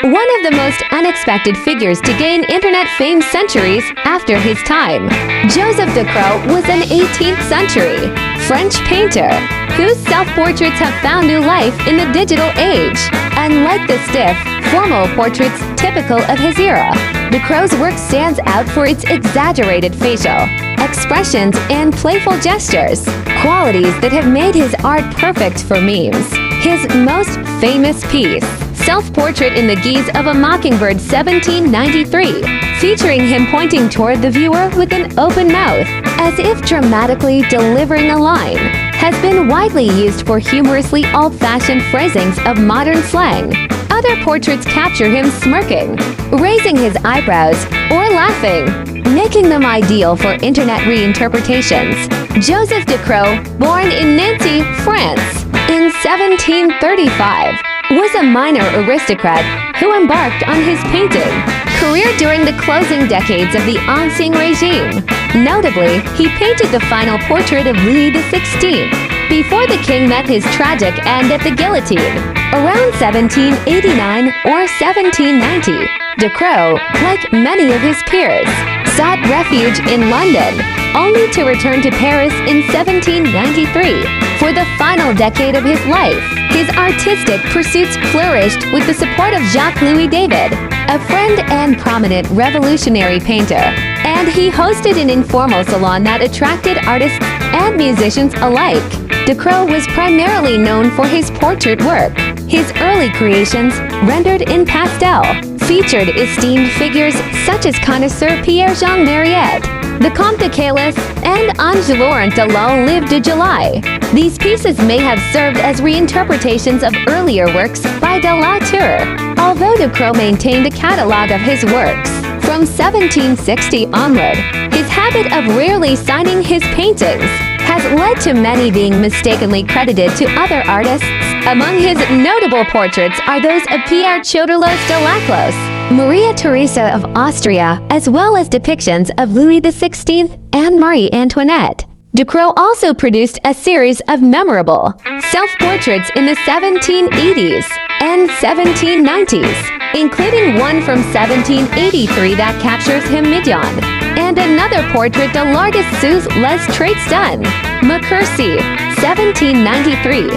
one of the most unexpected figures to gain internet fame centuries after his time. Joseph Ducreux was an 18th century French painter whose self-portraits have found new life in the digital age. Unlike the stiff, formal portraits typical of his era, Ducreux's work stands out for its exaggerated facial expressions and playful gestures, qualities that have made his art perfect for memes. His most famous piece, Self-Portrait in the Guise of a Mockingbird 1793, featuring him pointing toward the viewer with an open mouth, as if dramatically delivering a line, has been widely used for humorously old-fashioned phrasings of modern slang. Other portraits capture him smirking, raising his eyebrows, or laughing, making them ideal for internet reinterpretations. Joseph Ducreux, born in Nancy, France, in 1735, was a minor aristocrat who embarked on his painting career during the closing decades of the Ancien regime. Notably, he painted the final portrait of Louis XVI before the king met his tragic end at the guillotine. Around 1789 or 1790, Ducreux, like many of his peers, sought refuge in London, only to return to Paris in 1793 for the final decade of his life. His artistic pursuits flourished with the support of Jacques-Louis David, a friend and prominent revolutionary painter, and he hosted an informal salon that attracted artists and musicians alike. Ducreux was primarily known for his portrait work. His early creations, rendered in pastel, featured esteemed figures such as connoisseur Pierre-Jean Mariette, the Comte de Caylus, and Ange-Laurent de l'Olive de July. These pieces may have served as reinterpretations of earlier works by de la Tour, although Ducreux maintained a catalogue of his works. From 1760 onward, his habit of rarely signing his paintings has led to many being mistakenly credited to other artists. Among his notable portraits are those of Pierre Choderlos de Laclos, Maria Theresa of Austria, as well as depictions of Louis XVI and Marie Antoinette. Ducreux also produced a series of memorable self-portraits in the 1780s and 1790s, including one from 1783 that captures him mignon, and another portrait de l'artiste sous les traits d'un Mercurci, 1793,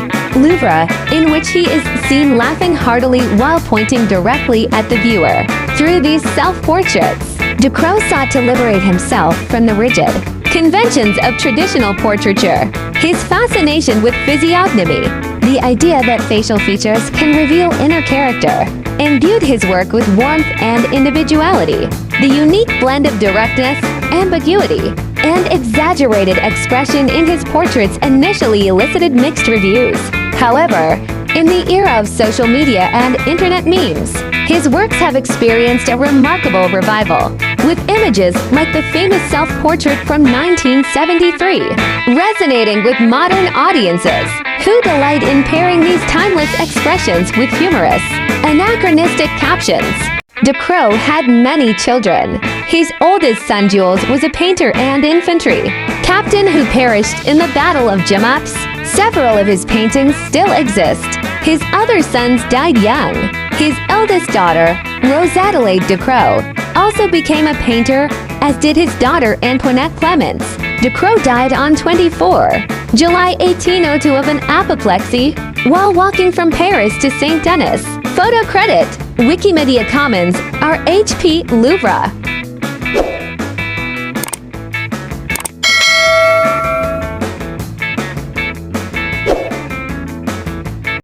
Louvre, in which he is seen laughing heartily while pointing directly at the viewer. Through these self-portraits, Ducreux sought to liberate himself from the rigid conventions of traditional portraiture. His fascination with physiognomy, the idea that facial features can reveal inner character, imbued his work with warmth and individuality. The unique blend of directness, ambiguity, and exaggerated expression in his portraits initially elicited mixed reviews. However, in the era of social media and internet memes, his works have experienced a remarkable revival, with images like the famous self-portrait from 1973 resonating with modern audiences who delight in pairing these timeless expressions with humorous, anachronistic captions. Ducreux had many children. His oldest son, Jules, was a painter and infantry captain who perished in the Battle of Jemappes. Several of his paintings still exist. His other sons died young. His eldest daughter, Rose-Adelaide Ducreux, also became a painter, as did his daughter Antoinette Clements. Ducreux died on 24 July 1802 of an apoplexy while walking from Paris to Saint Denis. Photo credit, Wikimedia Commons, R.H.P. Louvre.